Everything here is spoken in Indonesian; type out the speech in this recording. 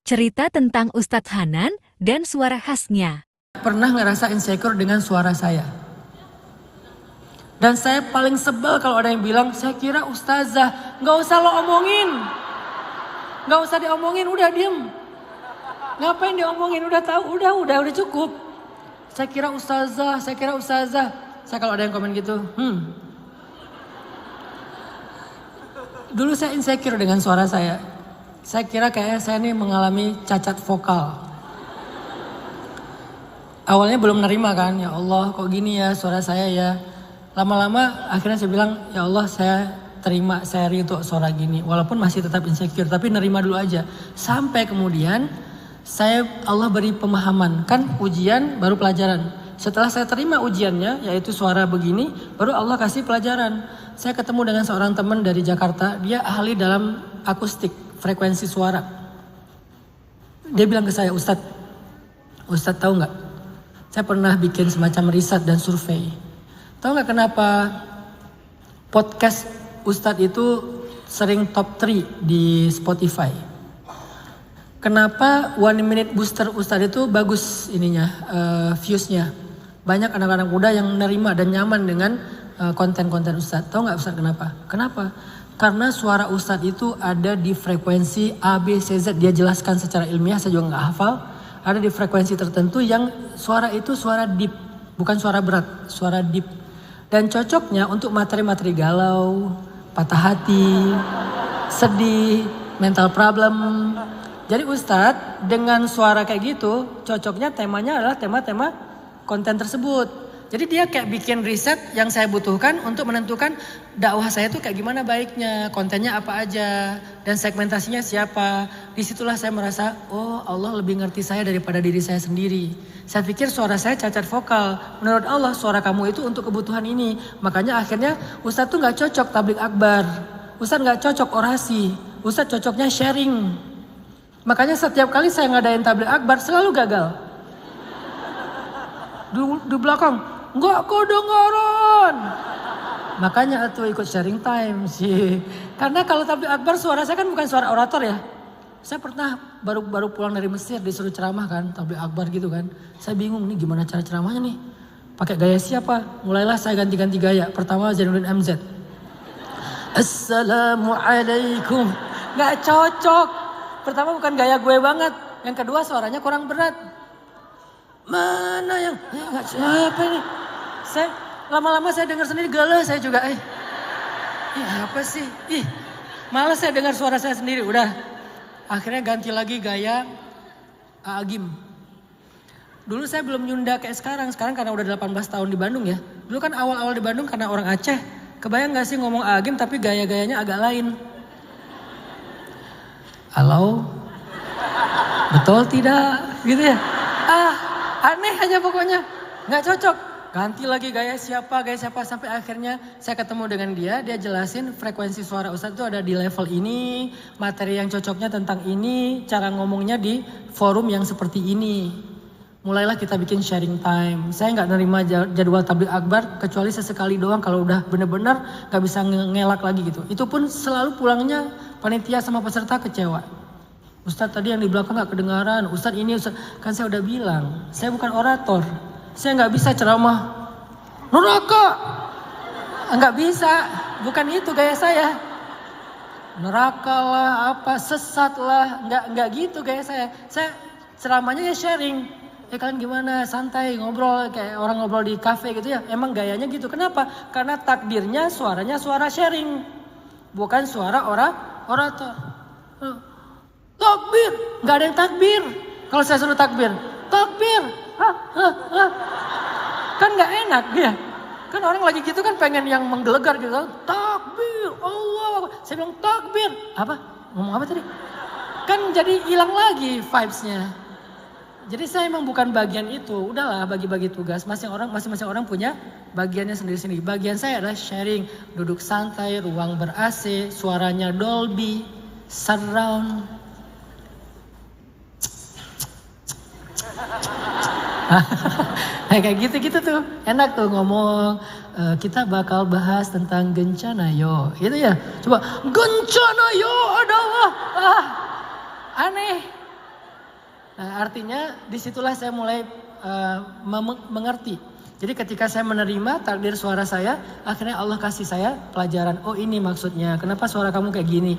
Cerita tentang Ustadz Hanan dan suara khasnya. Pernah ngerasa insecure dengan suara saya. Dan saya paling sebel kalau ada yang bilang, saya kira ustazah. Gak usah lo omongin. Gak usah diomongin, udah diem. Ngapain diomongin, udah tahu, udah cukup. Saya kira ustazah. Saya kalau ada yang komen gitu, Dulu saya insecure dengan suara saya. Saya kira kayaknya saya ini mengalami cacat vokal. Awalnya belum nerima kan, ya Allah kok gini ya suara saya ya. Lama-lama akhirnya saya bilang, ya Allah saya terima, saya ridho suara gini. Walaupun masih tetap insecure, tapi nerima dulu aja. Sampai kemudian Allah beri pemahaman, kan ujian baru pelajaran. Setelah saya terima ujiannya, yaitu suara begini, baru Allah kasih pelajaran. Saya ketemu dengan seorang teman dari Jakarta, dia ahli dalam akustik, frekuensi suara. Dia bilang ke saya, Ustadz tahu nggak? Saya pernah bikin semacam riset dan survei. Tahu nggak kenapa podcast Ustadz itu sering top 3 di Spotify? Kenapa 1 minute booster Ustadz itu bagus viewsnya? Banyak anak-anak muda yang nerima dan nyaman dengan konten-konten Ustadz. Tahu nggak Ustadz kenapa? Kenapa? Karena suara Ustadz itu ada di frekuensi A, B, C, Z. Dia jelaskan secara ilmiah, saya juga nggak hafal. Ada di frekuensi tertentu yang suara itu suara deep. Bukan suara berat, suara deep. Dan cocoknya untuk materi-materi galau, patah hati, sedih, mental problem. Jadi Ustadz dengan suara kayak gitu, cocoknya temanya adalah tema-tema konten tersebut. Jadi dia kayak bikin riset yang saya butuhkan untuk menentukan dakwah saya tuh kayak gimana baiknya, kontennya apa aja, dan segmentasinya siapa. Disitulah saya merasa, oh Allah lebih ngerti saya daripada diri saya sendiri. Saya pikir suara saya cacat vokal. Menurut Allah suara kamu itu untuk kebutuhan ini. Makanya akhirnya Ustadz tuh gak cocok tablik akbar. Ustadz gak cocok orasi. Ustadz cocoknya sharing. Makanya setiap kali saya ngadain tablik akbar selalu gagal. Di belakang. Enggak kedengaran. Makanya tuh ikut sharing time sih. Karena kalau tabligh akbar suara saya kan bukan suara orator ya. Saya pernah baru pulang dari Mesir disuruh ceramah kan, tabligh akbar gitu kan. Saya bingung nih gimana cara ceramahnya nih. Pakai gaya siapa? Mulailah saya ganti-ganti gaya. Pertama Zainuddin MZ. Assalamualaikum. Gak cocok. Pertama bukan gaya gue banget. Yang kedua suaranya kurang berat. Mana yang nggak siapa ini? Saya lama-lama saya dengar sendiri galau saya juga. Apa sih? Malas saya dengar suara saya sendiri. Udah, akhirnya ganti lagi gaya Agim. Dulu saya belum nyunda kayak sekarang. Sekarang karena udah 18 tahun di Bandung ya. Dulu kan awal-awal di Bandung karena orang Aceh. Kebayang nggak sih ngomong Agim tapi gaya-gayanya agak lain? Halo, betul tidak? Gitu ya? Aneh aja pokoknya, nggak cocok. Ganti lagi gaya siapa sampai akhirnya saya ketemu dengan dia jelasin frekuensi suara Ustadz itu ada di level ini, materi yang cocoknya tentang ini, cara ngomongnya di forum yang seperti ini. Mulailah kita bikin sharing time. Saya nggak nerima jadwal tabligh akbar kecuali sesekali doang kalau udah bener-bener nggak bisa ngelak lagi gitu. Itu pun selalu pulangnya panitia sama peserta kecewa. Ustadz tadi yang di belakang gak kedengaran. Ustadz ini, Ustadz. Kan saya udah bilang, saya bukan orator. Saya gak bisa ceramah. Neraka! Gak bisa. Bukan itu gaya saya. Neraka lah, sesat lah. Gak gitu gaya saya. Saya ceramahnya ya sharing. Ya kalian gimana, santai, ngobrol. Kayak orang ngobrol di kafe gitu ya. Emang gayanya gitu. Kenapa? Karena takbirnya suaranya suara sharing. Bukan suara orator. Takbir, nggak ada yang takbir. Kalau saya suruh takbir, kan nggak enak ya. Kan orang lagi gitu kan pengen yang menggelegar gitu. Takbir, Allah. Saya bilang takbir. Apa? Ngomong apa tadi? Kan jadi hilang lagi vibes-nya. Jadi saya emang bukan bagian itu. Udahlah bagi-bagi tugas. Masing-masing orang punya bagiannya sendiri-sendiri. Bagian saya adalah sharing, duduk santai, ruang ber-AC, suaranya Dolby, surround. Kayak gitu-gitu tuh enak tuh ngomong. Kita bakal bahas tentang Gencanayo itu ya. Coba Gencanayo adalah aneh. Nah, artinya disitulah saya mulai mengerti. Jadi ketika saya menerima takdir suara saya, akhirnya Allah kasih saya pelajaran. Oh ini maksudnya, kenapa suara kamu kayak gini?